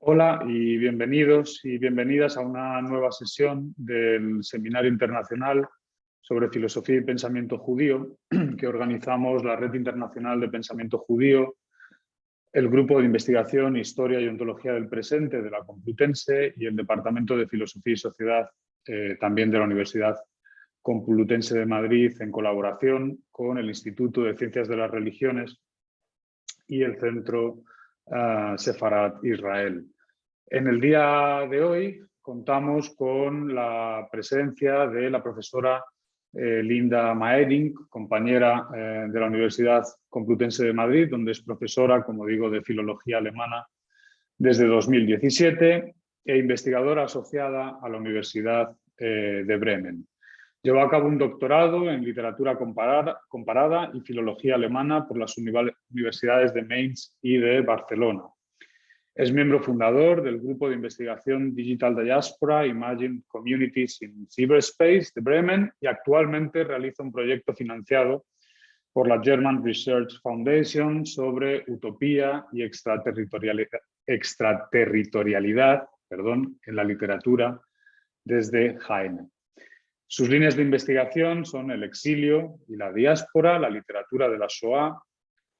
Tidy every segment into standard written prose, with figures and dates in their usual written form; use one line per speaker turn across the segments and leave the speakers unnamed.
Hola y bienvenidos y bienvenidas a una nueva sesión del Seminario Internacional sobre Filosofía y Pensamiento Judío que organizamos la Red Internacional de Pensamiento Judío, el Grupo de Investigación, Historia y Ontología del Presente de la Complutense y el Departamento de Filosofía y Sociedad también de la Universidad Complutense de Madrid, en colaboración con el Instituto de Ciencias de las Religiones y el Centro Sefarat Israel. En el día de hoy contamos con la presencia de la profesora Linda Maerink, compañera de la Universidad Complutense de Madrid, donde es profesora, como digo, de filología alemana desde 2017 e investigadora asociada a la Universidad de Bremen. Llevó a cabo un doctorado en literatura comparada y filología alemana por las universidades de Mainz y de Barcelona. Es miembro fundador del grupo de investigación Digital Diaspora Imagine Communities in Cyberspace de Bremen y actualmente realiza un proyecto financiado por la German Research Foundation sobre utopía y extraterritorialidad en la literatura desde Heine. Sus líneas de investigación son el exilio y la diáspora, la literatura de la Shoah,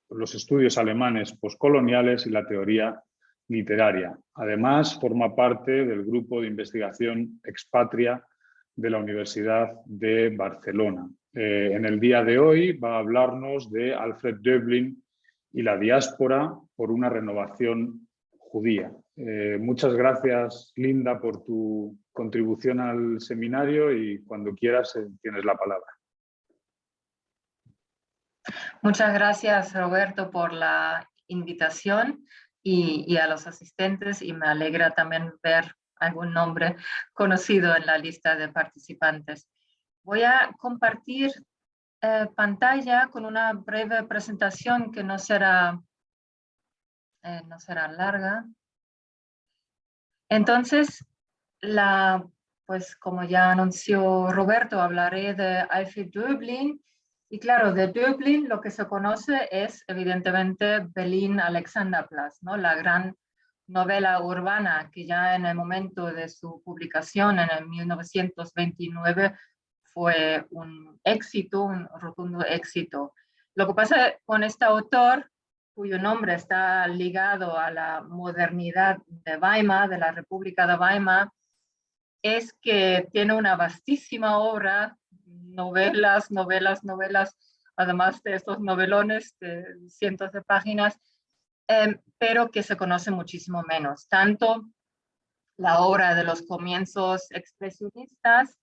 los estudios alemanes postcoloniales y la teoría literaria. Además, forma parte del grupo de investigación Expatria de la Universidad de Barcelona. En el día de hoy va a hablarnos de Alfred Döblin y la diáspora por una renovación judía. Muchas gracias, Linda, por tu contribución al seminario y cuando quieras tienes la palabra.
Muchas gracias, Roberto, por la invitación y a los asistentes, y me alegra también ver algún nombre conocido en la lista de participantes. Voy a compartir pantalla con una breve presentación que no será larga. Entonces, pues como ya anunció Roberto, hablaré de Alfred Döblin. Y claro, de Döblin lo que se conoce es evidentemente Berlin-Alexanderplatz, ¿no? La gran novela urbana que ya en el momento de su publicación en el 1929 fue un éxito, un rotundo éxito. Lo que pasa con este autor, cuyo nombre está ligado a la modernidad de Weimar, de la República de Weimar, es que tiene una vastísima obra, novelas, además de estos novelones de cientos de páginas, pero que se conoce muchísimo menos. Tanto la obra de los comienzos expresionistas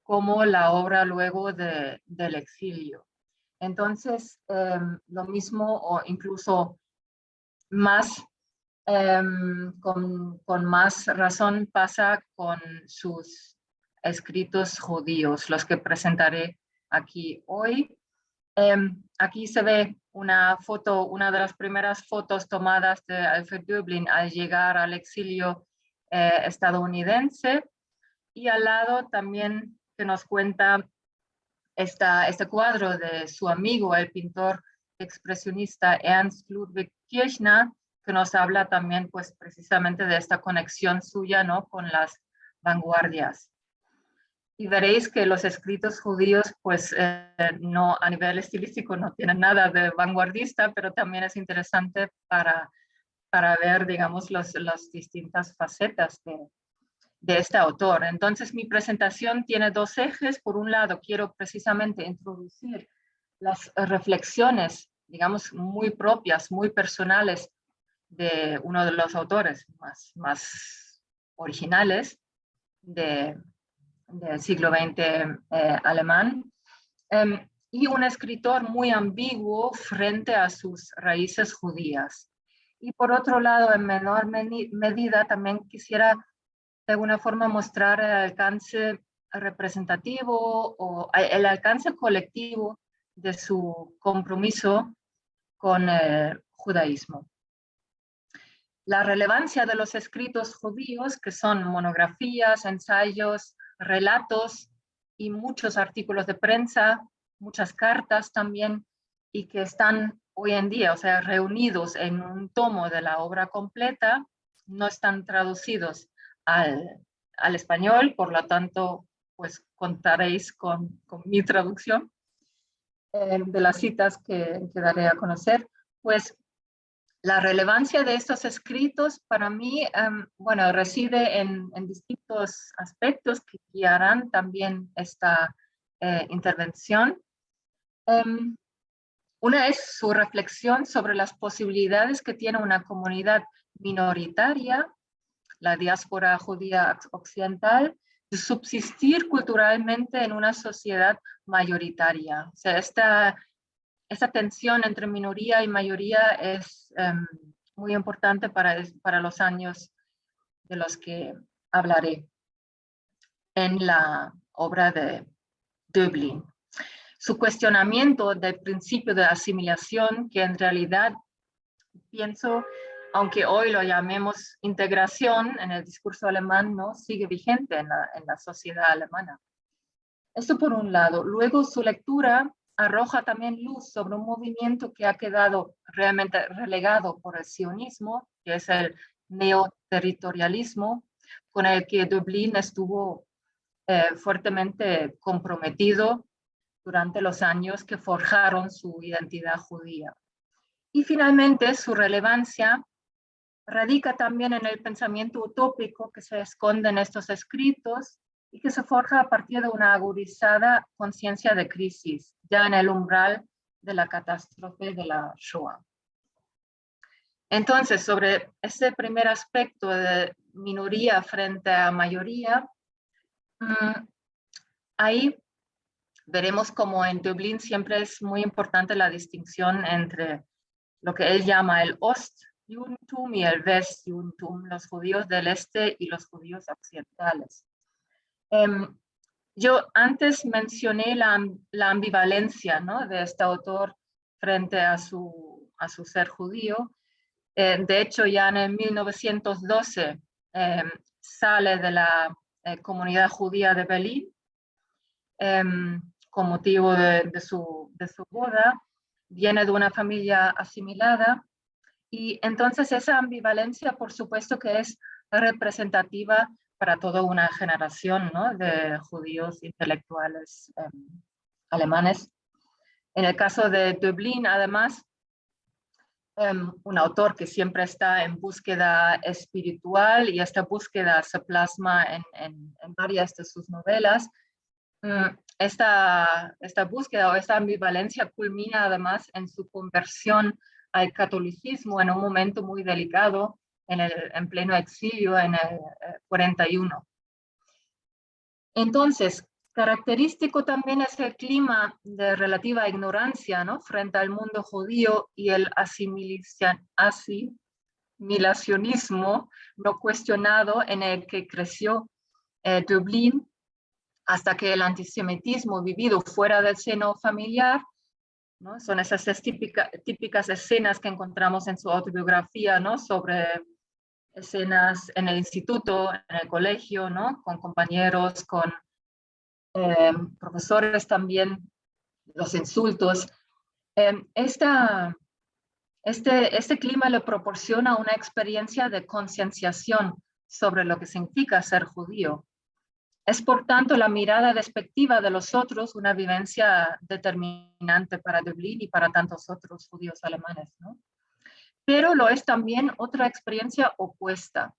como la obra luego del exilio. Entonces, lo mismo o incluso más, con más razón pasa con sus escritos judíos, los que presentaré aquí hoy. Aquí se ve una foto, una de las primeras fotos tomadas de Alfred Döblin al llegar al exilio estadounidense, y al lado también que nos cuenta este cuadro de su amigo, el pintor expresionista Ernst Ludwig Kirchner, que nos habla también pues precisamente de esta conexión suya, ¿no?, con las vanguardias. Y veréis que los escritos judíos, pues no, a nivel estilístico no tienen nada de vanguardista, pero también es interesante para ver, digamos, las distintas facetas de este autor. Entonces, mi presentación tiene dos ejes. Por un lado, quiero precisamente introducir las reflexiones, digamos, muy propias, muy personales de uno de los autores más originales del siglo XX alemán, y un escritor muy ambiguo frente a sus raíces judías. Y por otro lado, en menor medida, también quisiera de alguna forma mostrar el alcance representativo o el alcance colectivo de su compromiso con el judaísmo. La relevancia de los escritos judíos, que son monografías, ensayos, relatos y muchos artículos de prensa, muchas cartas también, y que están hoy en día, o sea, reunidos en un tomo de la obra completa, no están traducidos al español, por lo tanto, pues contaréis con mi traducción de las citas que daré a conocer. Pues la relevancia de estos escritos para mí, bueno, reside en distintos aspectos que guiarán también esta intervención. Una es su reflexión sobre las posibilidades que tiene una comunidad minoritaria, la diáspora judía occidental, de subsistir culturalmente en una sociedad mayoritaria. O sea, esta tensión entre minoría y mayoría es muy importante para los años de los que hablaré en la obra de Döblin. Su cuestionamiento del principio de asimilación, que en realidad pienso, aunque hoy lo llamemos integración en el discurso alemán, no sigue vigente en la sociedad alemana. Esto por un lado. Luego su lectura arroja también luz sobre un movimiento que ha quedado realmente relegado por el sionismo, que es el neoterritorialismo, con el que Döblin estuvo fuertemente comprometido durante los años que forjaron su identidad judía. Y finalmente su relevancia radica también en el pensamiento utópico que se esconde en estos escritos y que se forja a partir de una agudizada conciencia de crisis, ya en el umbral de la catástrofe de la Shoah. Entonces, sobre este primer aspecto de minoría frente a mayoría, ahí veremos como en Döblin siempre es muy importante la distinción entre lo que él llama el Ostjudentum y el Westjudentum, los judíos del este y los judíos occidentales. Yo antes mencioné la ambivalencia, ¿no?, de este autor frente a su ser judío. De hecho, ya en el 1912 sale de la comunidad judía de Berlín con motivo de su boda. Viene de una familia asimilada y entonces esa ambivalencia, por supuesto que es representativa para toda una generación, ¿no?, de judíos intelectuales alemanes. En el caso de Döblin, además, un autor que siempre está en búsqueda espiritual y esta búsqueda se plasma en varias de sus novelas. Esta búsqueda o esta ambivalencia culmina además en su conversión al catolicismo en un momento muy delicado, en pleno exilio en el 41. Entonces, característico también es el clima de relativa ignorancia, ¿no?, frente al mundo judío y el asimilacionismo no cuestionado en el que creció Döblin, hasta que el antisemitismo vivido fuera del seno familiar, ¿no?, son esas típicas escenas que encontramos en su autobiografía, ¿no?, sobre escenas en el instituto, en el colegio, ¿no?, con compañeros, con profesores también, los insultos. Este clima le proporciona una experiencia de concienciación sobre lo que significa ser judío. Es, por tanto, la mirada despectiva de los otros una vivencia determinante para Döblin y para tantos otros judíos alemanes, ¿no? Pero lo es también otra experiencia opuesta,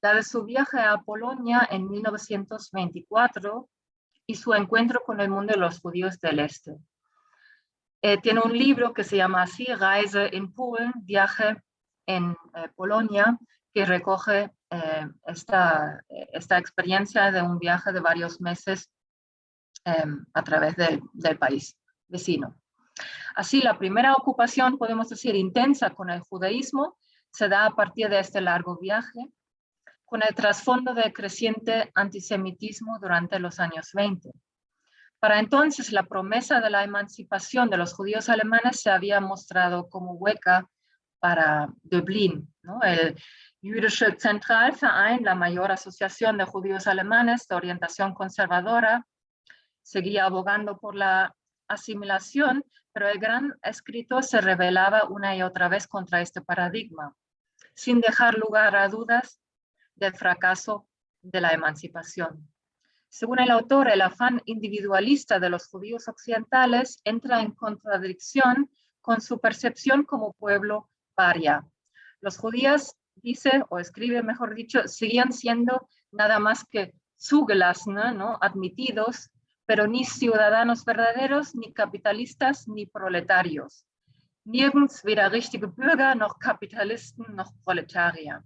la de su viaje a Polonia en 1924 y su encuentro con el mundo de los judíos del este. Tiene un libro que se llama así, Reise in Polen, Viaje en Polonia, que recoge esta experiencia de un viaje de varios meses a través del país vecino. Así, la primera ocupación, podemos decir, intensa con el judaísmo, se da a partir de este largo viaje, con el trasfondo de creciente antisemitismo durante los años 20. Para entonces, la promesa de la emancipación de los judíos alemanes se había mostrado como hueca para Döblin, ¿no? El Jüdische Zentralverein, la mayor asociación de judíos alemanes de orientación conservadora, seguía abogando por la asimilación, pero el gran escritor se rebelaba una y otra vez contra este paradigma. sin dejar lugar a dudas del fracaso de la emancipación. Según el autor, el afán individualista de los judíos occidentales entra en contradicción con su percepción como pueblo paria. Los judíos, dice, o escribe mejor dicho, seguían siendo nada más que zugelassene, ¿no? Admitidos, pero ni ciudadanos verdaderos, ni capitalistas, ni proletarios. Nirgends weder richtige Bürger, noch Kapitalisten, noch Proletarier.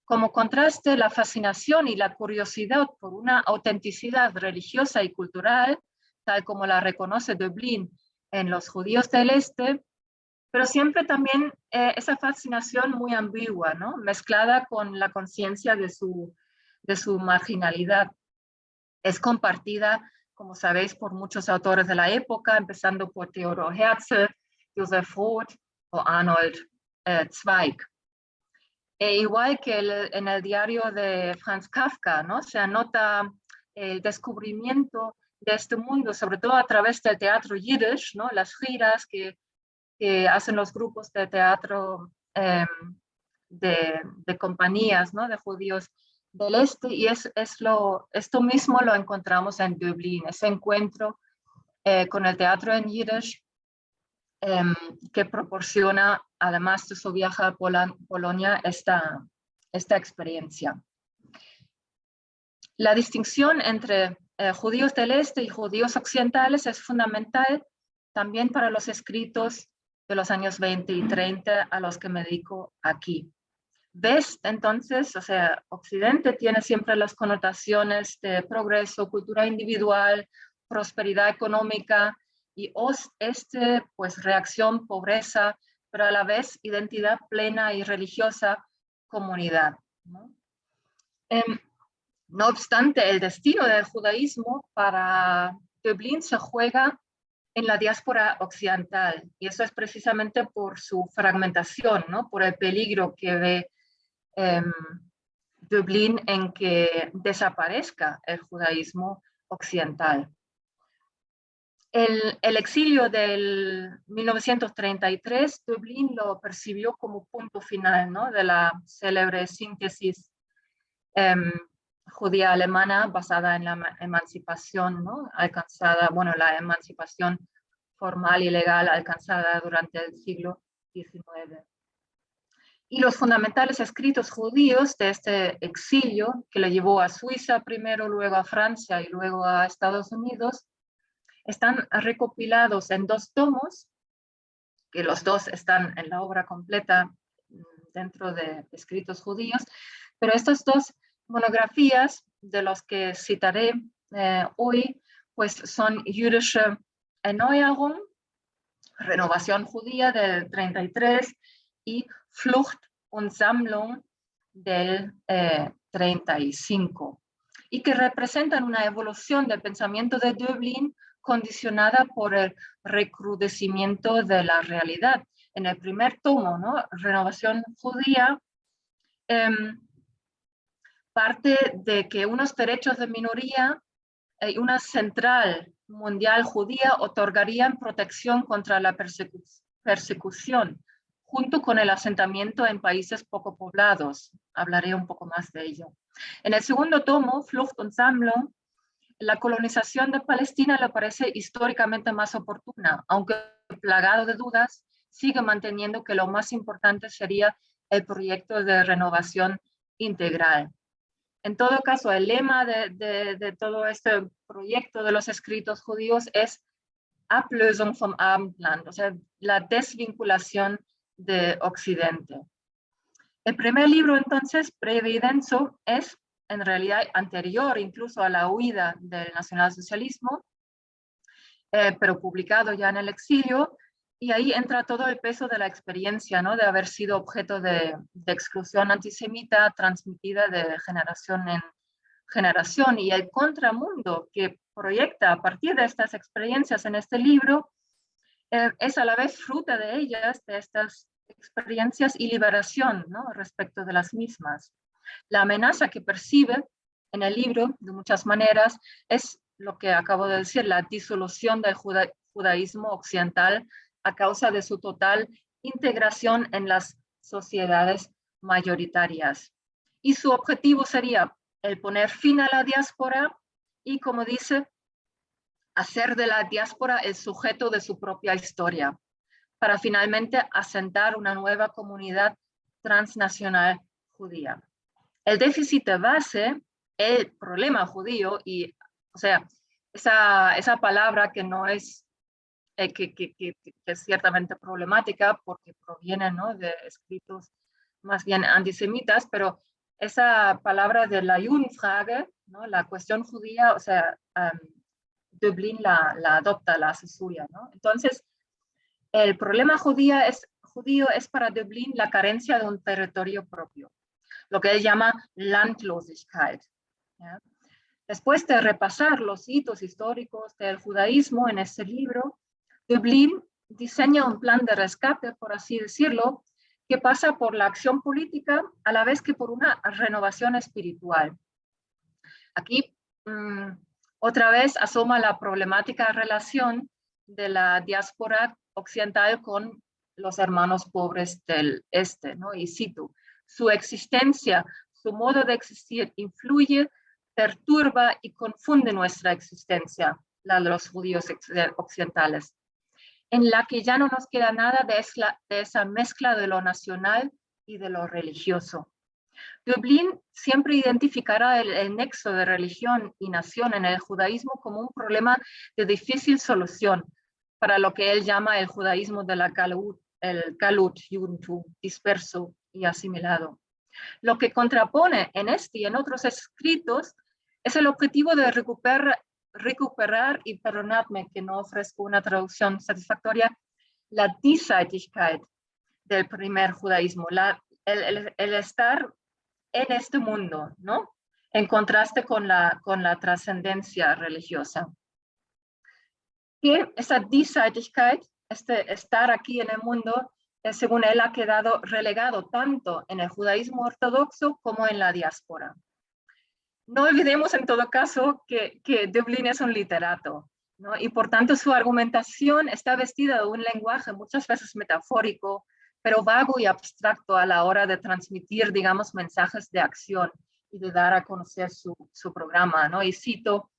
Como contraste, la fascinación y la curiosidad por una autenticidad religiosa y cultural, tal como la reconoce Döblin en los judíos del Este, pero siempre también esa fascinación muy ambigua, ¿no? Mezclada con la conciencia de su marginalidad. Es compartida, como sabéis, por muchos autores de la época, empezando por Theodor Herzl, Joseph Roth o Arnold Zweig. Igual que en el diario de Franz Kafka, ¿no? Se anota el descubrimiento de este mundo, sobre todo a través del teatro yiddish, ¿no? Las giras que hacen los grupos de teatro de compañías, ¿no? De judíos del Este, y esto mismo lo encontramos en Dublín, ese encuentro con el teatro en yiddish, que proporciona, además de su viaje a Polonia, esta experiencia. La distinción entre judíos del Este y judíos occidentales es fundamental también para los escritos de los años 20 y 30 a los que me dedico aquí. West, entonces, o sea, Occidente tiene siempre las connotaciones de progreso, cultura individual, prosperidad económica, y Ost-Este, pues reacción, pobreza, pero a la vez identidad plena y religiosa, comunidad, ¿no? No obstante, el destino del judaísmo para Döblin se juega en la diáspora occidental, y eso es precisamente por su fragmentación, ¿no? Por el peligro que ve Döblin en que desaparezca el judaísmo occidental. El exilio del 1933, Döblin lo percibió como punto final, ¿no? De la célebre síntesis judía alemana basada en la emancipación, ¿no? Alcanzada, bueno, la emancipación formal y legal alcanzada durante el siglo XIX. Y los fundamentales escritos judíos de este exilio, que le llevó a Suiza primero, luego a Francia y luego a Estados Unidos, están recopilados en 2 tomos, que los 2 están en la obra completa dentro de escritos judíos, pero estas 2 monografías de los que citaré hoy, pues son Jüdische Erneuerung, Renovación Judía del 33, y Flucht und Sammlung del 35, y que representan una evolución del pensamiento de Döblin condicionada por el recrudecimiento de la realidad. En el primer tomo, ¿no? Renovación Judía, parte de que unos derechos de minoría y una central mundial judía otorgarían protección contra la persecución, junto con el asentamiento en países poco poblados. Hablaré un poco más de ello. En el segundo tomo, Flucht und Sammlung, la colonización de Palestina le parece históricamente más oportuna, aunque plagado de dudas, sigue manteniendo que lo más importante sería el proyecto de renovación integral. En todo caso, el lema de todo este proyecto de los escritos judíos es Ablösung vom Abendland, o sea, la desvinculación de Occidente. El primer libro, entonces, Breve y denso, es en realidad anterior incluso a la huida del nacionalsocialismo, pero publicado ya en el exilio, y ahí entra todo el peso de la experiencia, ¿no? De haber sido objeto de exclusión antisemita transmitida de generación en generación, y el contramundo que proyecta a partir de estas experiencias en este libro es a la vez fruto de ellas, de estas experiencias, y liberación, ¿no? Respecto de las mismas. La amenaza que percibe en el libro, de muchas maneras, es lo que acabo de decir, la disolución del judaísmo occidental a causa de su total integración en las sociedades mayoritarias. Y su objetivo sería el poner fin a la diáspora y, como dice, hacer de la diáspora el sujeto de su propia historia, para finalmente asentar una nueva comunidad transnacional judía. El déficit de base, el problema judío, y, o sea, esa palabra que no es, que es ciertamente problemática porque proviene, ¿no?, de escritos más bien antisemitas, pero esa palabra de la Judenfrage, ¿no?, la cuestión judía, o sea, Dublín la adopta, la hace suya, ¿no? Entonces, el problema judío es para Dublín la carencia de un territorio propio, lo que él llama Landlosigkeit. ¿Ya? Después de repasar los hitos históricos del judaísmo en este libro, Dublín diseña un plan de rescate, por así decirlo, que pasa por la acción política a la vez que por una renovación espiritual. Aquí otra vez asoma la problemática relación de la diáspora occidental con los hermanos pobres del este, ¿no? Y cito, su existencia, su modo de existir influye, perturba y confunde nuestra existencia, la de los judíos occidentales, en la que ya no nos queda nada de esa mezcla de lo nacional y de lo religioso. Dublín siempre identificará el nexo de religión y nación en el judaísmo como un problema de difícil solución para lo que él llama el judaísmo de la Galut Judentum, disperso y asimilado. Lo que contrapone en este y en otros escritos es el objetivo de recuperar, y perdonadme que no ofrezco una traducción satisfactoria, la Diesseitigkeit del primer judaísmo, el estar en este mundo, ¿no?, en contraste con la trascendencia religiosa. Que esa Diesseitigkeit, este estar aquí en el mundo, según él, ha quedado relegado tanto en el judaísmo ortodoxo como en la diáspora. No olvidemos en todo caso que Dublín es un literato, ¿no?, y por tanto su argumentación está vestida de un lenguaje muchas veces metafórico, pero vago y abstracto a la hora de transmitir, digamos, mensajes de acción y de dar a conocer su programa, ¿no? Y cito,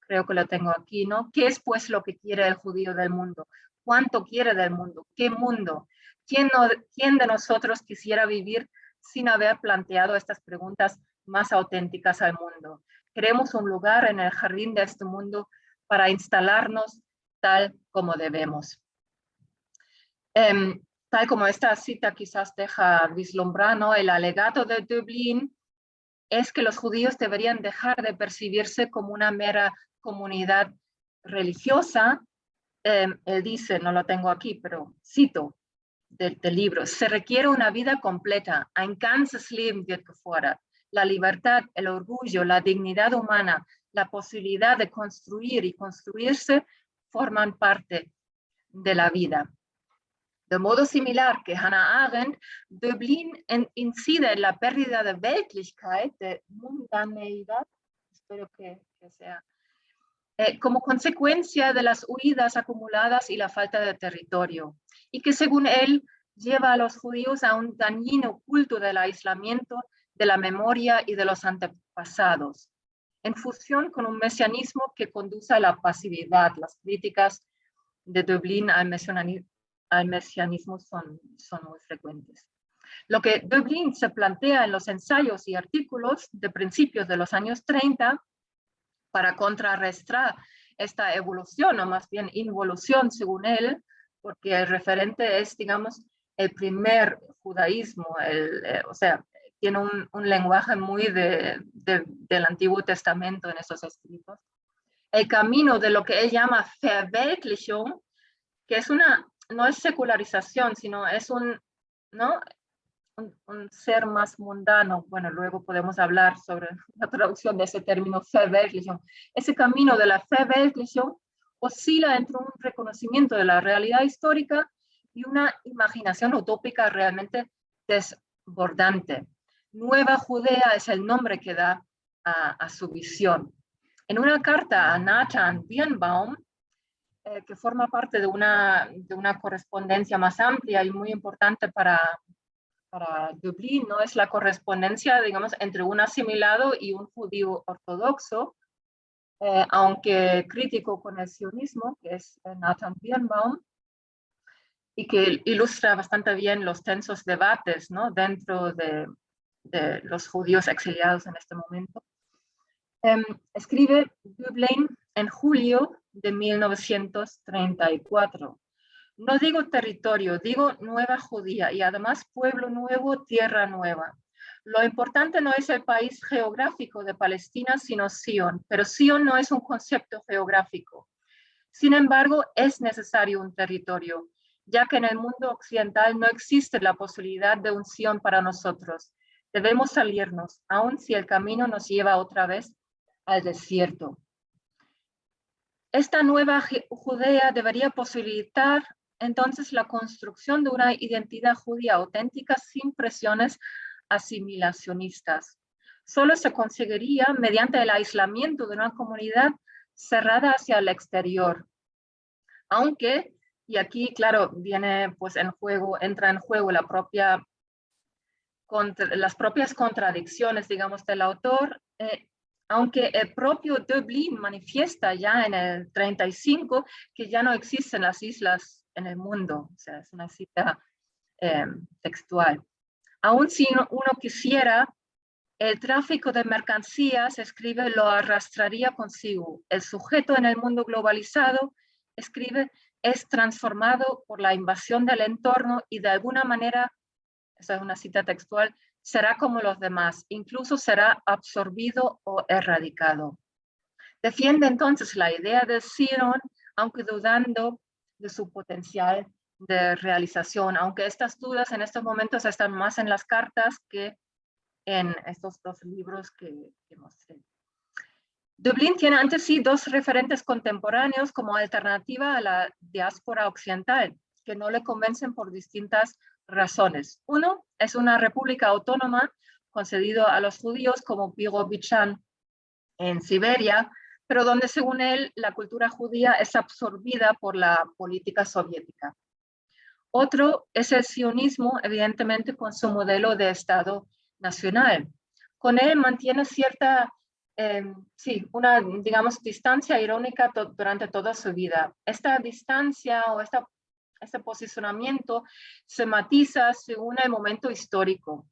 creo que lo tengo aquí, ¿no? ¿Qué es pues lo que quiere el judío del mundo? ¿Cuánto quiere del mundo? ¿Qué mundo? ¿Quién de nosotros quisiera vivir sin haber planteado estas preguntas más auténticas al mundo? Queremos un lugar en el jardín de este mundo para instalarnos tal como debemos. Tal como esta cita quizás deja vislumbrar, ¿no?, el alegato de Dublín es que los judíos deberían dejar de percibirse como una mera comunidad religiosa. Él dice, no lo tengo aquí, pero cito del libro, se requiere una vida completa, ein ganzes Leben wird gefordert. La libertad, el orgullo, la dignidad humana, la posibilidad de construir y construirse forman parte de la vida. De modo similar que Hannah Arendt, Dublín incide en la pérdida de Weltlichkeit, de mundaneidad, espero que sea, como consecuencia de las huidas acumuladas y la falta de territorio, y que según él lleva a los judíos a un dañino culto del aislamiento, de la memoria y de los antepasados, en fusión con un mesianismo que conduce a la pasividad. Las críticas de Dublín al mesianismo son muy frecuentes. Lo que Dublín se plantea en los ensayos y artículos de principios de los años 30 para contrarrestar esta evolución, o más bien involución según él, porque el referente es, digamos, el primer judaísmo, o sea, tiene un lenguaje muy del Antiguo Testamento en esos escritos. El camino de lo que él llama Verweltlichung, que es no es secularización, sino es un ser más mundano. Bueno, luego podemos hablar sobre la traducción de ese término Verweltlichung. Ese camino de la Verweltlichung oscila entre un reconocimiento de la realidad histórica y una imaginación utópica realmente desbordante. Nueva Judea es el nombre que da a su visión. En una carta a Nathan Birnbaum, que forma parte de una correspondencia más amplia y muy importante para para Dublín no es la correspondencia, digamos, entre un asimilado y un judío ortodoxo, aunque crítico con el sionismo, que es Nathan Birnbaum, y que ilustra bastante bien los tensos debates, ¿no?, dentro de los judíos exiliados en este momento. Escribe Dublín en julio de 1934. No digo territorio, digo nueva Judía y además pueblo nuevo, tierra nueva. Lo importante no es el país geográfico de Palestina, sino Sion, pero Sion no es un concepto geográfico. Sin embargo, es necesario un territorio, ya que en el mundo occidental no existe la posibilidad de un Sion para nosotros. Debemos salirnos, aun si el camino nos lleva otra vez al desierto. Esta nueva Judea debería posibilitar entonces la construcción de una identidad judía auténtica sin presiones asimilacionistas. Solo se conseguiría mediante el aislamiento de una comunidad cerrada hacia el exterior. Aunque, y aquí claro, viene pues entra en juego las propias contradicciones, digamos, del autor, aunque el propio Dublín manifiesta ya en el 35 que ya no existen las islas en el mundo, o sea, es una cita textual. Aún si uno quisiera, el tráfico de mercancías, escribe, lo arrastraría consigo. El sujeto en el mundo globalizado, escribe, es transformado por la invasión del entorno y de alguna manera, esa es una cita textual, será como los demás, incluso será absorbido o erradicado. Defiende entonces la idea de Sion, aunque dudando de su potencial de realización, aunque estas dudas en estos momentos están más en las cartas que en estos dos libros que mostré. Dublín tiene ante sí dos referentes contemporáneos como alternativa a la diáspora occidental, que no le convencen por distintas razones. Uno es una república autónoma concedido a los judíos como Birobidzhan en Siberia, pero donde según él la cultura judía es absorbida por la política soviética. Otro es el sionismo, evidentemente con su modelo de Estado nacional. Con él mantiene cierta, una, digamos, distancia irónica durante toda su vida. Esta distancia o este posicionamiento se matiza según el momento histórico.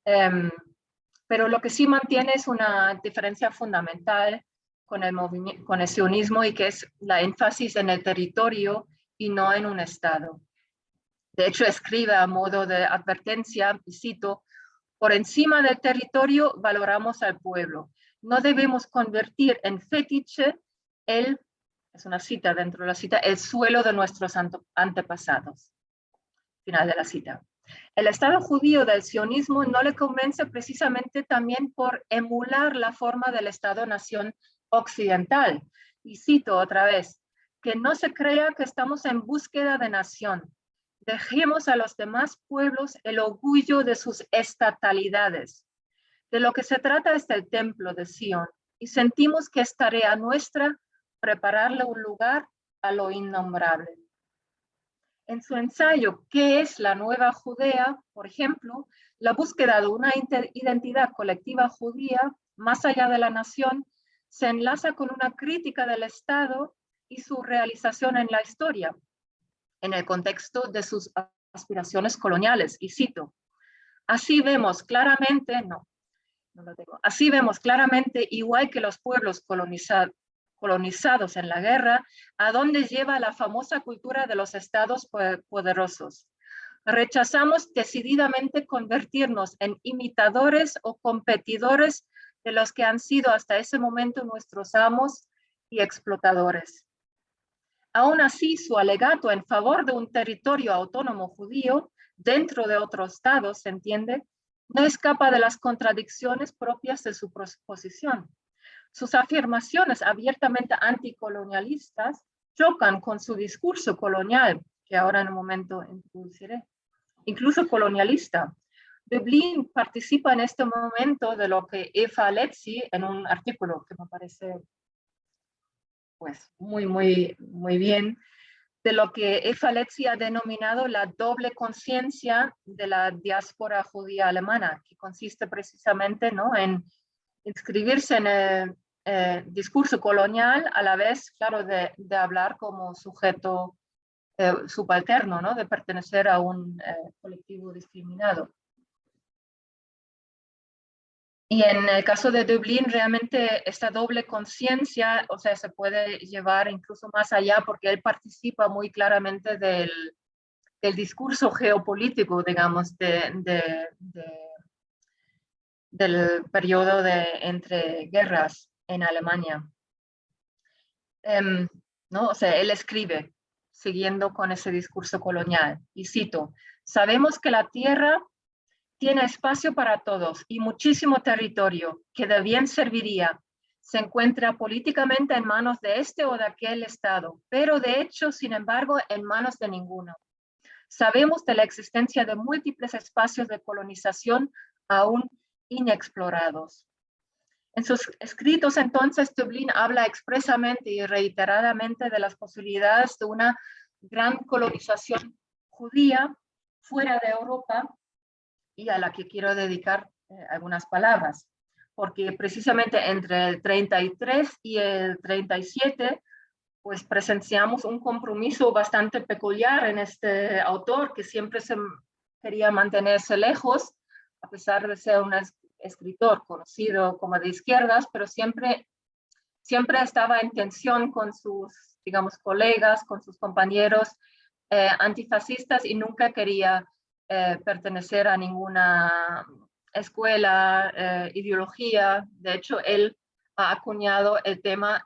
Pero lo que sí mantiene es una diferencia fundamental con el sionismo y que es la énfasis en el territorio y no en un Estado. De hecho, escribe a modo de advertencia, y cito, por encima del territorio valoramos al pueblo. No debemos convertir en fetiche es una cita dentro de la cita, el suelo de nuestros antepasados. Final de la cita. El Estado judío del sionismo no le convence precisamente también por emular la forma del Estado-nación occidental. Y cito otra vez, que no se crea que estamos en búsqueda de nación. Dejemos a los demás pueblos el orgullo de sus estatalidades. De lo que se trata es del templo de Sion y sentimos que es tarea nuestra prepararle un lugar a lo innombrable. En su ensayo, ¿Qué es la nueva Judea?, por ejemplo, la búsqueda de una identidad colectiva judía más allá de la nación se enlaza con una crítica del Estado y su realización en la historia, en el contexto de sus aspiraciones coloniales. Y cito, así vemos claramente, así vemos claramente, igual que los pueblos colonizados en la guerra, a dónde lleva la famosa cultura de los estados poderosos. Rechazamos decididamente convertirnos en imitadores o competidores de los que han sido hasta ese momento nuestros amos y explotadores. Aún así, su alegato en favor de un territorio autónomo judío dentro de otro estado, se entiende, no escapa de las contradicciones propias de su posición. Sus afirmaciones abiertamente anticolonialistas chocan con su discurso colonial, que ahora en un momento introduciré, incluso colonialista. Dublín participa en este momento de lo que Eva Alexi, en un artículo que me parece pues muy bien, de lo que Efalezzi ha denominado la doble conciencia de la diáspora judía alemana, que consiste precisamente, ¿no?, en inscribirse en el discurso colonial a la vez, claro, de hablar como sujeto subalterno, ¿no?, de pertenecer a un colectivo discriminado. Y en el caso de Dublín, realmente esta doble conciencia, o sea, se puede llevar incluso más allá porque él participa muy claramente del discurso geopolítico, digamos, del periodo entre guerras en Alemania. ¿No? O sea, él escribe, siguiendo con ese discurso colonial, y cito: sabemos que la tierra tiene espacio para todos y muchísimo territorio que de bien serviría. Se encuentra políticamente en manos de este o de aquel estado, pero de hecho, sin embargo, en manos de ninguno. Sabemos de la existencia de múltiples espacios de colonización aún inexplorados. En sus escritos, entonces, Döblin habla expresamente y reiteradamente de las posibilidades de una gran colonización judía fuera de Europa, y a la que quiero dedicar algunas palabras, porque precisamente entre el 33 y el 37, pues presenciamos un compromiso bastante peculiar en este autor, que siempre quería mantenerse lejos, a pesar de ser un escritor conocido como de izquierdas, pero siempre estaba en tensión con sus, digamos, colegas, con sus compañeros antifascistas, y nunca quería pertenecer a ninguna escuela, ideología. De hecho, él ha acuñado el tema,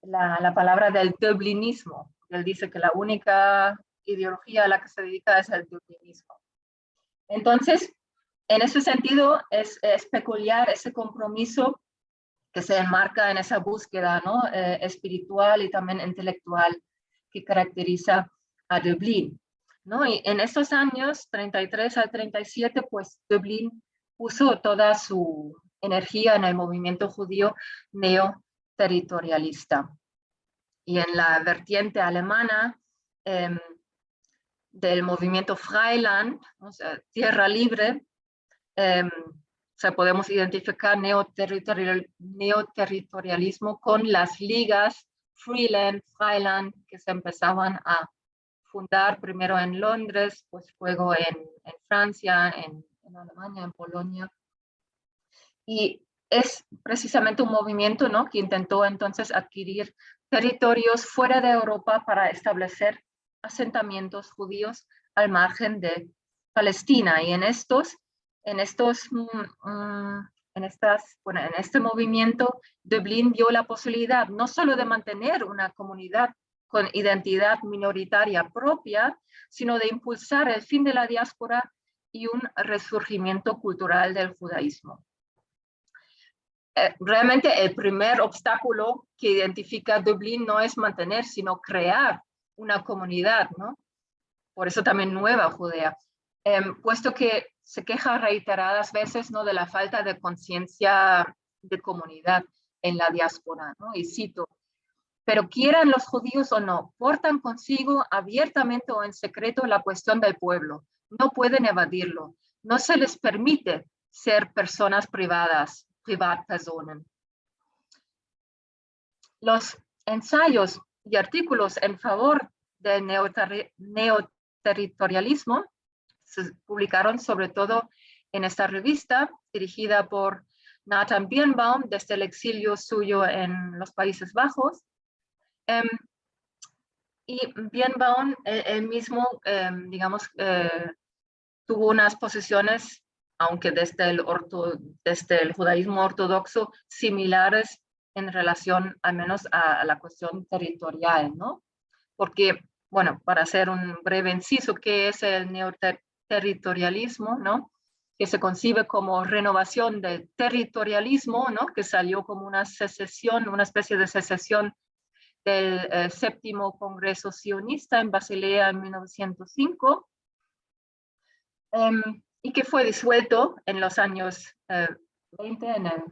la palabra del dublinismo. Él dice que la única ideología a la que se dedica es el dublinismo. Entonces, en ese sentido, es peculiar ese compromiso que se enmarca en esa búsqueda, ¿no?, espiritual y también intelectual que caracteriza a Döblin, ¿no? Y en estos años, 33 al 37, pues Döblin puso toda su energía en el movimiento judío neoterritorialista. Y en la vertiente alemana del movimiento Freiland, o sea, tierra libre, o sea, podemos identificar neoterritorialismo con las ligas Freeland, Freiland, que se empezaban a fundar primero en Londres, pues luego en Francia, en Alemania, en Polonia. Y es precisamente un movimiento, ¿no?, que intentó entonces adquirir territorios fuera de Europa para establecer asentamientos judíos al margen de Palestina. Y en este movimiento, Döblin vio la posibilidad no solo de mantener una comunidad con identidad minoritaria propia, sino de impulsar el fin de la diáspora y un resurgimiento cultural del judaísmo. Realmente el primer obstáculo que identifica Döblin no es mantener, sino crear una comunidad, ¿no? Por eso también nueva Judea, puesto que se queja reiteradas veces, ¿no?, de la falta de conciencia de comunidad en la diáspora, ¿no? Y cito: pero quieran los judíos o no, portan consigo abiertamente o en secreto la cuestión del pueblo. No pueden evadirlo. No se les permite ser personas privadas, Privatpersonen. Los ensayos y artículos en favor del neoterritorialismo se publicaron sobre todo en esta revista dirigida por Nathan Birnbaum desde el exilio suyo en los Países Bajos. Y Birnbaum él mismo, digamos, tuvo unas posiciones, aunque desde el judaísmo ortodoxo, similares en relación al menos a la cuestión territorial, ¿no? Porque, bueno, para hacer un breve inciso, ¿qué es el neoterritorialismo, no?, que se concibe como renovación del territorialismo, ¿no?, que salió como una secesión, una especie de secesión del séptimo Congreso Sionista en Basilea en 1905, y que fue disuelto en los años 20, en el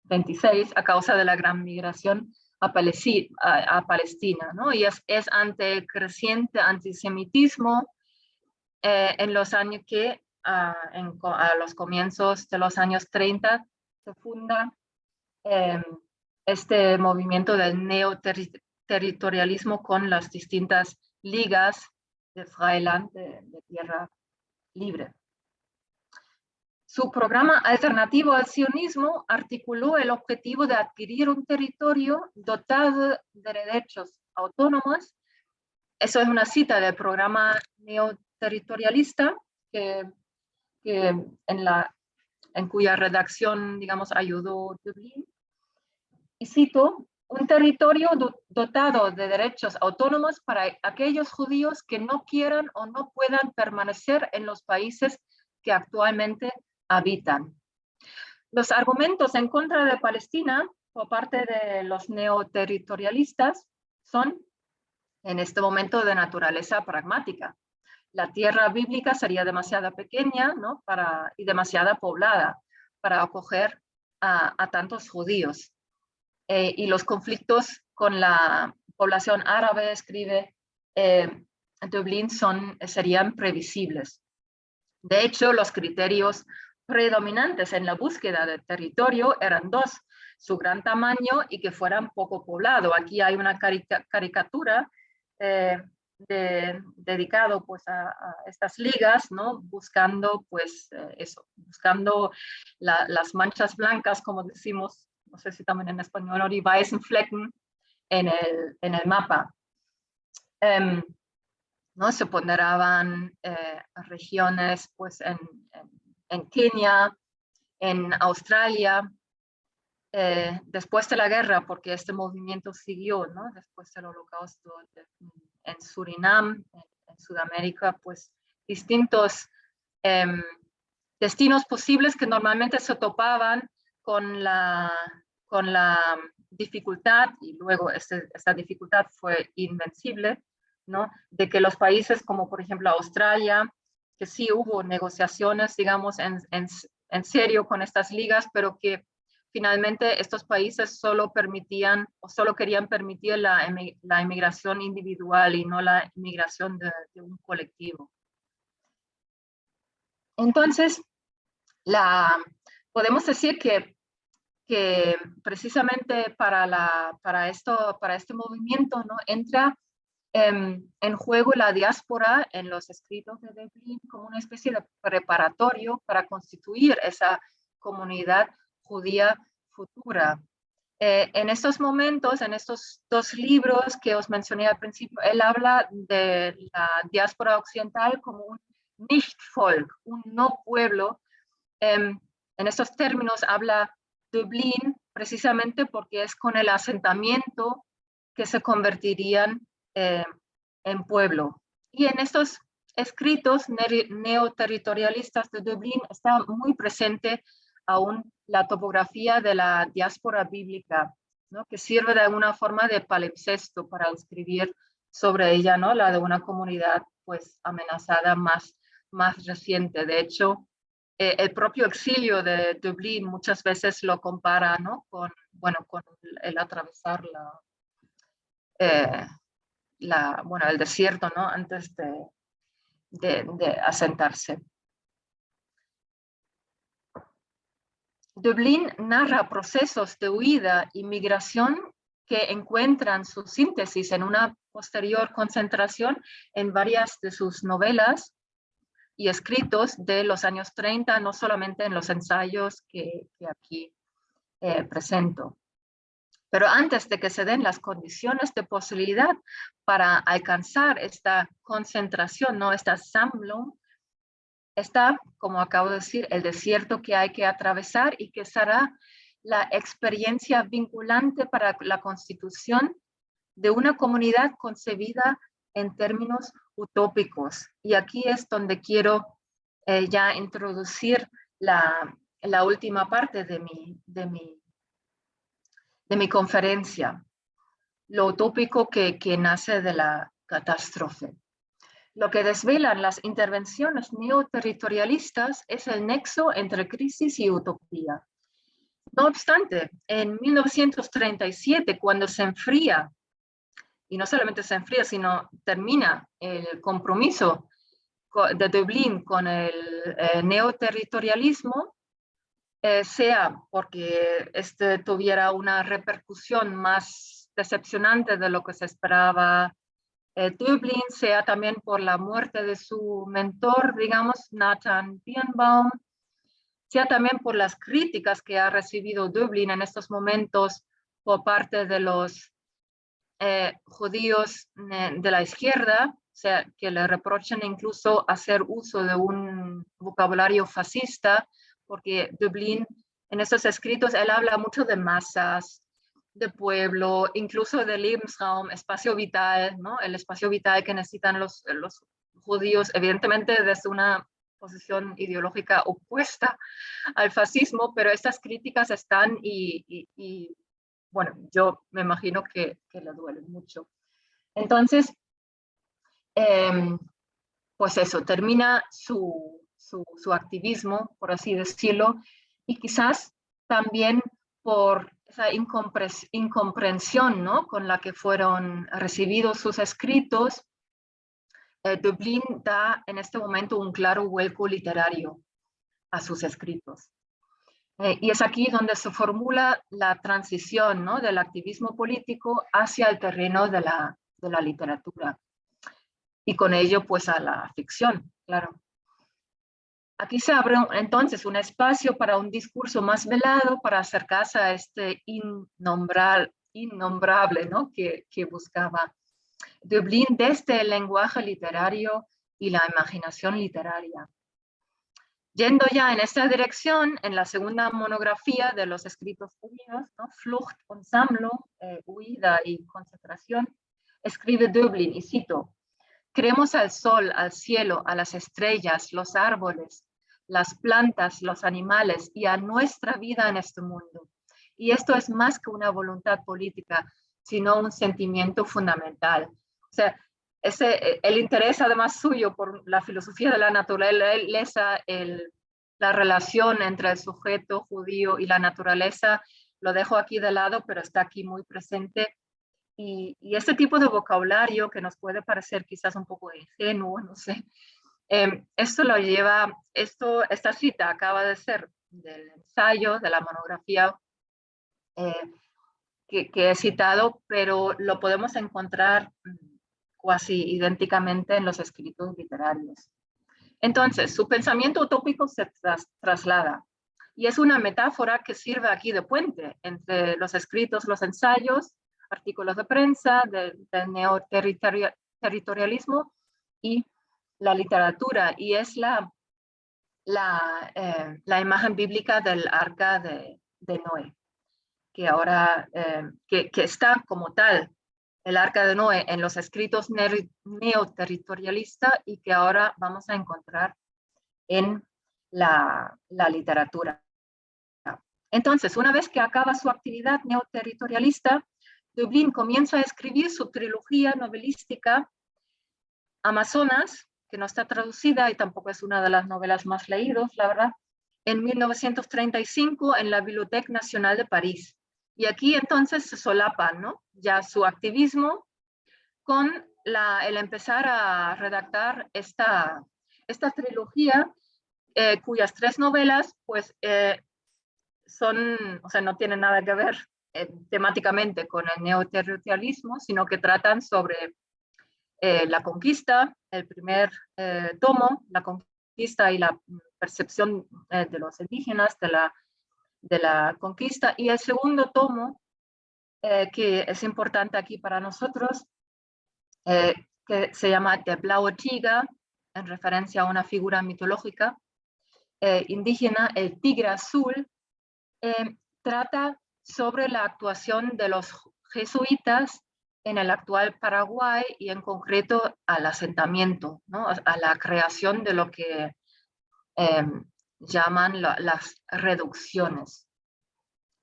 26, a causa de la gran migración Palestina, ¿no? Y es ante creciente antisemitismo en los años que a los comienzos de los años 30 se funda este movimiento del neoterritorialismo con las distintas ligas de Freiland, de tierra libre. Su programa alternativo al sionismo articuló el objetivo de adquirir un territorio dotado de derechos autónomos. Eso es una cita del programa neoterritorialista en cuya redacción, digamos, ayudó Dublín. Y cito: un territorio dotado de derechos autónomos para aquellos judíos que no quieran o no puedan permanecer en los países que actualmente habitan. Los argumentos en contra de Palestina por parte de los neoterritorialistas son en este momento de naturaleza pragmática. La tierra bíblica sería demasiado pequeña, ¿no? Y demasiado poblada para acoger a tantos judíos. Y los conflictos con la población árabe, escribe Dublín, serían previsibles. De hecho, los criterios predominantes en la búsqueda de territorio eran dos: su gran tamaño y que fueran poco poblado. Aquí hay una caricatura dedicado pues a estas ligas, ¿no? Buscando pues buscando las manchas blancas, como decimos, no sé si también en español, o die weißen Flecken en el mapa. ¿No? Se ponderaban regiones pues en Kenia, en Australia, después de la guerra, porque este movimiento siguió, ¿no? Después del Holocausto, en Surinam, en Sudamérica, pues distintos destinos posibles que normalmente se topaban con la dificultad, y luego esta dificultad fue invencible, ¿no? De que los países como por ejemplo Australia, que sí hubo negociaciones, digamos, en serio con estas ligas, pero que finalmente estos países solo querían permitir la inmigración individual y no la inmigración de un colectivo. Entonces, podemos decir que precisamente para este movimiento, ¿no? Entra en juego la diáspora en los escritos de Dublín como una especie de preparatorio para constituir esa comunidad judía futura. En estos momentos, en estos dos libros que os mencioné al principio, él habla de la diáspora occidental como un Nicht-Volk, un no pueblo. En estos términos habla Dublín precisamente porque es con el asentamiento que se convertirían en pueblo. Y en estos escritos neoterritorialistas de Dublín está muy presente aún la topografía de la diáspora bíblica, ¿no? Que sirve de alguna forma de palimpsesto para escribir sobre ella, ¿no? La de una comunidad pues amenazada más reciente. De hecho, el propio exilio de Dublín muchas veces lo compara, ¿no? con el atravesar el desierto, ¿no? Antes de asentarse. Dublín narra procesos de huida y migración que encuentran su síntesis en una posterior concentración en varias de sus novelas y escritos de los años 30, no solamente en los ensayos que aquí presento. Pero antes de que se den las condiciones de posibilidad para alcanzar esta concentración, ¿no? Esta Sammlung, está, como acabo de decir, el desierto que hay que atravesar y que será la experiencia vinculante para la constitución de una comunidad concebida en términos utópicos. Y aquí es donde quiero ya introducir la última parte de mi conferencia, lo utópico que nace de la catástrofe. Lo que desvelan las intervenciones neoterritorialistas es el nexo entre crisis y utopía. No obstante, en 1937, cuando se enfría, y no solamente se enfría, sino termina el compromiso de Dublín con el neoterritorialismo, sea porque este tuviera una repercusión más decepcionante de lo que se esperaba Dublín, sea también por la muerte de su mentor, digamos, Nathan Birnbaum, sea también por las críticas que ha recibido Dublín en estos momentos por parte de los judíos de la izquierda, o sea, que le reprochan incluso hacer uso de un vocabulario fascista, porque Dublín, en estos escritos, él habla mucho de masas, de pueblo, incluso de Lebensraum, espacio vital, ¿no? El espacio vital que necesitan los judíos, evidentemente desde una posición ideológica opuesta al fascismo, pero estas críticas están y bueno, yo me imagino que le duelen mucho. Entonces, pues eso, termina su activismo, por así decirlo, y quizás también por esa incomprensión, ¿no?, con la que fueron recibidos sus escritos, Dublín da en este momento un claro vuelco literario a sus escritos. Y es aquí donde se formula la transición, ¿no?, del activismo político hacia el terreno de la literatura. Y con ello, pues, a la ficción, claro. Aquí se abre entonces un espacio para un discurso más velado, para acercarse a este innombrable, ¿no?, que buscaba Dublín desde el lenguaje literario y la imaginación literaria. Yendo ya en esta dirección, en la segunda monografía de los escritos judíos, ¿no?, Flucht und Sammlung, huida y concentración, escribe Dublín, y cito: creemos al sol, al cielo, a las estrellas, los árboles, las plantas, los animales y a nuestra vida en este mundo. Y esto es más que una voluntad política, sino un sentimiento fundamental. O sea, el interés además suyo por la filosofía de la naturaleza, la relación entre el sujeto judío y la naturaleza, lo dejo aquí de lado, pero está aquí muy presente. Y este tipo de vocabulario que nos puede parecer quizás un poco ingenuo, no sé, esto lo lleva, esta cita acaba de ser del ensayo, de la monografía que he citado, pero lo podemos encontrar casi idénticamente en los escritos literarios. Entonces, su pensamiento utópico se traslada, y es una metáfora que sirve aquí de puente entre los escritos, los ensayos, artículos de prensa, del neoterritorialismo y la literatura, y es la imagen bíblica del arca de Noé, que ahora, que está como tal, el arca de Noé, en los escritos neoterritorialistas, y que ahora vamos a encontrar en la literatura. Entonces, una vez que acaba su actividad neoterritorialista, Dublín comienza a escribir su trilogía novelística Amazonas, que no está traducida y tampoco es una de las novelas más leídas, la verdad, en 1935 en la Biblioteca Nacional de París. Y aquí entonces se solapan, ¿no?, ya su activismo con el empezar a redactar esta trilogía, cuyas 3 novelas, pues, son, o sea, no tienen nada que ver temáticamente con el neoterritorialismo, sino que tratan sobre la conquista, el primer tomo, la conquista y la percepción de los indígenas de la conquista, y el segundo tomo, que es importante aquí para nosotros, que se llama Der blaue Tiger, en referencia a una figura mitológica indígena, el tigre azul, trata sobre la actuación de los jesuitas en el actual Paraguay y en concreto al asentamiento, ¿no?, a la creación de lo que llaman las reducciones.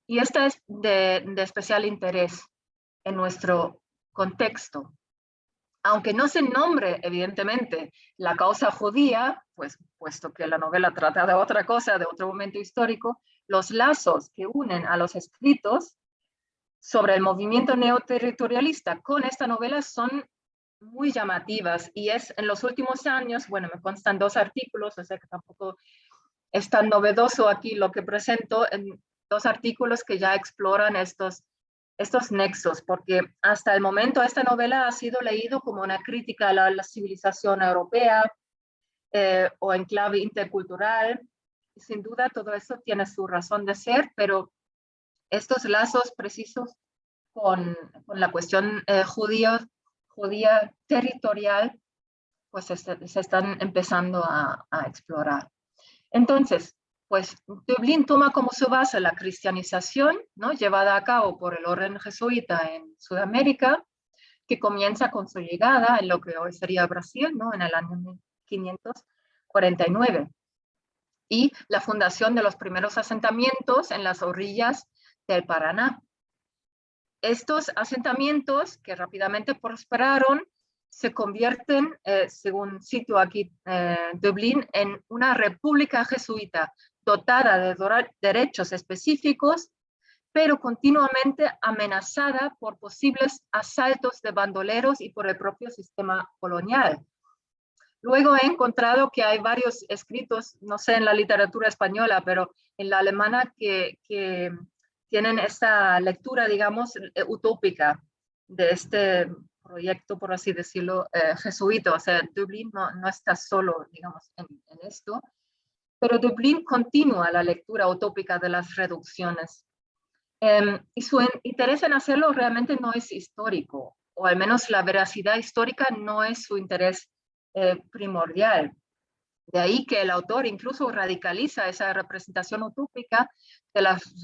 Y esta es de especial interés en nuestro contexto. Aunque no se nombre, evidentemente, la causa judía, pues, puesto que la novela trata de otra cosa, de otro momento histórico, los lazos que unen a los escritos sobre el movimiento neoterritorialista con esta novela son muy llamativas, y es en los últimos años, bueno, me constan 2 artículos, o sea que tampoco es tan novedoso aquí lo que presento, en 2 artículos que ya exploran estos nexos, porque hasta el momento esta novela ha sido leído como una crítica a la civilización europea o en clave intercultural. Sin duda todo eso tiene su razón de ser, pero estos lazos precisos con la cuestión judía territorial, pues se están empezando a explorar. Entonces, pues Dublín toma como su base la cristianización, ¿no?, llevada a cabo por el orden jesuita en Sudamérica, que comienza con su llegada en lo que hoy sería Brasil, ¿no?, en el año 1549, y la fundación de los primeros asentamientos en las orillas del Paraná. Estos asentamientos, que rápidamente prosperaron, se convierten, según cito aquí Dublín, en una república jesuita dotada de derechos específicos, pero continuamente amenazada por posibles asaltos de bandoleros y por el propio sistema colonial. Luego he encontrado que hay varios escritos, no sé en la literatura española, pero en la alemana, que tienen esta lectura, digamos, utópica de este proyecto, por así decirlo, jesuita. O sea, Dublín no está solo, digamos, en esto, pero Dublín continúa la lectura utópica de las reducciones. Y su interés en hacerlo realmente no es histórico, o al menos la veracidad histórica no es su interés primordial. De ahí que el autor incluso radicaliza esa representación utópica de las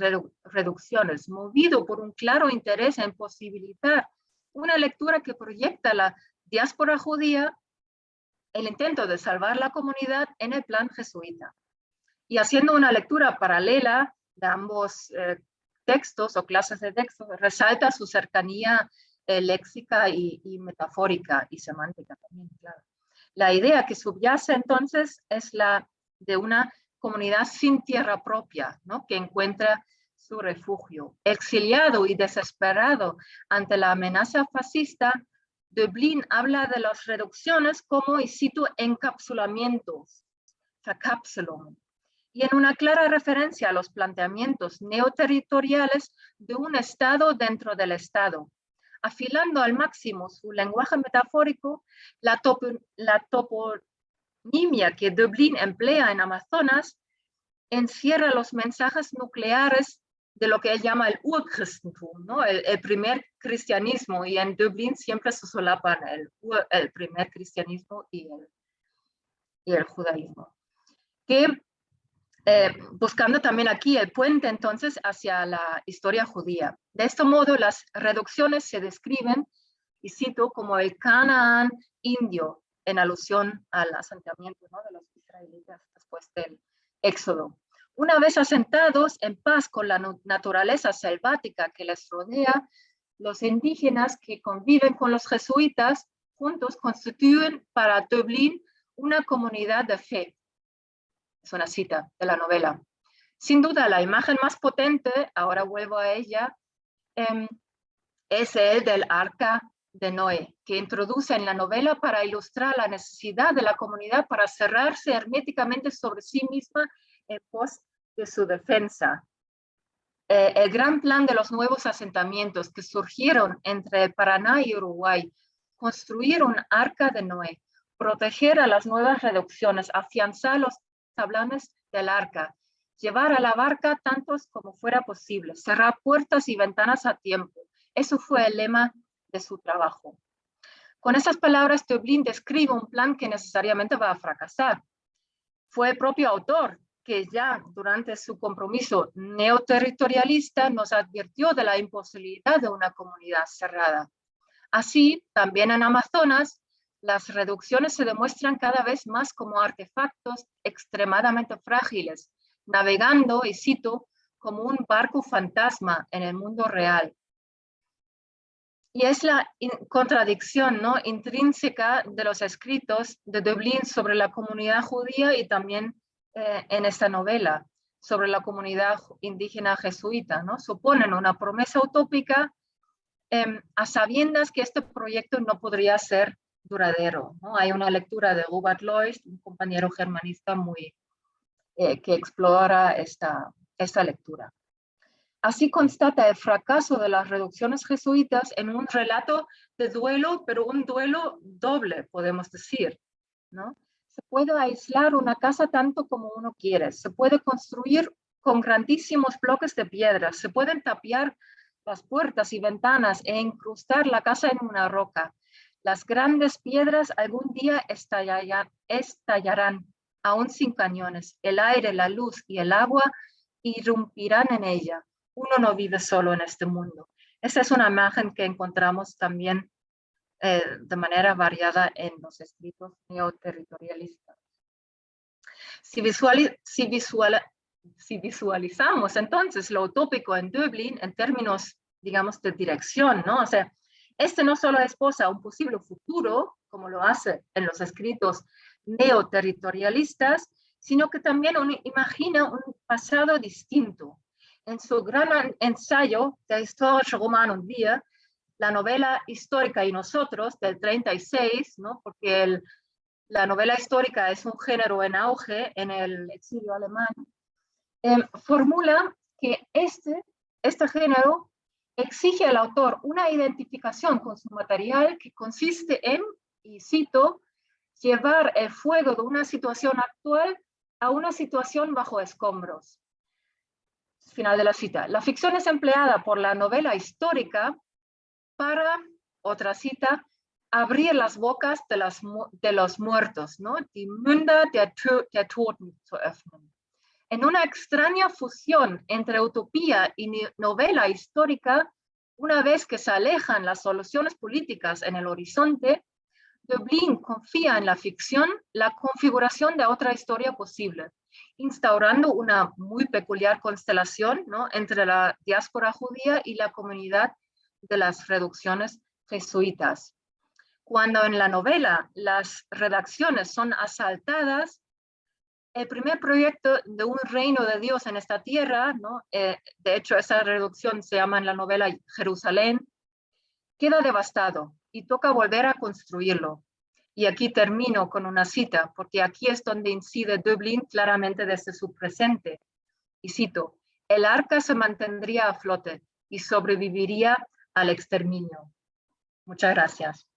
reducciones, movido por un claro interés en posibilitar una lectura que proyecta la diáspora judía, el intento de salvar la comunidad en el plan jesuita. Y haciendo una lectura paralela de ambos textos o clases de textos, resalta su cercanía léxica y metafórica y semántica también, claro. La idea que subyace entonces es la de una comunidad sin tierra propia, ¿no?, que encuentra su refugio. Exiliado y desesperado ante la amenaza fascista, Dublín habla de las reducciones como, y cito, encapsulamientos, verkapselung, y en una clara referencia a los planteamientos neoterritoriales de un Estado dentro del Estado, afilando al máximo su lenguaje metafórico. La toponimia que Dublín emplea en Amazonas encierra los mensajes nucleares de lo que él llama el Urchristentum, ¿no?, el primer cristianismo, y en Dublín siempre se solapan el primer cristianismo y el judaísmo, que buscando también aquí el puente entonces hacia la historia judía. De este modo, las reducciones se describen, y cito, como el Canaán indio, en alusión al asentamiento, ¿no?, de los israelitas después del Éxodo. Una vez asentados en paz con la naturaleza selvática que les rodea, los indígenas que conviven con los jesuitas juntos constituyen para Dublín una comunidad de fe. Es una cita de la novela. Sin duda, la imagen más potente, ahora vuelvo a ella, es el del arca de Noé, que introduce en la novela para ilustrar la necesidad de la comunidad para cerrarse herméticamente sobre sí misma en pos de su defensa. El gran plan de los nuevos asentamientos que surgieron entre el Paraná y Uruguay, construir un arca de Noé, proteger a las nuevas reducciones, afianzar los tablanes del arca, llevar a la barca tantos como fuera posible, cerrar puertas y ventanas a tiempo. Eso fue el lema de su trabajo. Con esas palabras, Dublín describe un plan que necesariamente va a fracasar. Fue el propio autor que ya durante su compromiso neoterritorialista nos advirtió de la imposibilidad de una comunidad cerrada. Así, también en Amazonas, las reducciones se demuestran cada vez más como artefactos extremadamente frágiles, navegando, y cito, como un barco fantasma en el mundo real. Y es la contradicción, ¿no?, intrínseca de los escritos de Dublín sobre la comunidad judía y también en esta novela sobre la comunidad indígena jesuita, ¿no? Suponen una promesa utópica a sabiendas que este proyecto no podría ser duradero, ¿no? Hay una lectura de Hubert Lois, un compañero germanista que explora esta lectura. Así constata el fracaso de las reducciones jesuitas en un relato de duelo, pero un duelo doble, podemos decir, ¿no? Se puede aislar una casa tanto como uno quiere, se puede construir con grandísimos bloques de piedra, se pueden tapiar las puertas y ventanas e incrustar la casa en una roca. Las grandes piedras algún día estallarán, aún sin cañones. El aire, la luz y el agua irrumpirán en ella. Uno no vive solo en este mundo. Esa es una imagen que encontramos también de manera variada en los escritos neoterritorialistas. Si visualizamos entonces lo utópico en Dublín en términos, digamos, de dirección, ¿no? O sea, este no solo esposa un posible futuro, como lo hace en los escritos neoterritorialistas, sino que también imagina un pasado distinto. En su gran ensayo de Historische Roman und Wir, la novela histórica y nosotros del 36, ¿no?, porque la novela histórica es un género en auge en el exilio alemán, formula que este género exige al autor una identificación con su material que consiste en, y cito, llevar el fuego de una situación actual a una situación bajo escombros. Final de la cita. La ficción es empleada por la novela histórica para, otra cita, abrir las bocas de los muertos, ¿no? Die Münder der Toten zu öffnen. En una extraña fusión entre utopía y novela histórica, una vez que se alejan las soluciones políticas en el horizonte, Dublín confía en la ficción la configuración de otra historia posible, instaurando una muy peculiar constelación, ¿no?, entre la diáspora judía y la comunidad de las reducciones jesuitas. Cuando en la novela las redacciones son asaltadas, el primer proyecto de un reino de Dios en esta tierra, ¿no?, de hecho esa reducción se llama en la novela Jerusalén, queda devastado y toca volver a construirlo. Y aquí termino con una cita, porque aquí es donde incide Dublín claramente desde su presente. Y cito, el arca se mantendría a flote y sobreviviría al exterminio. Muchas gracias.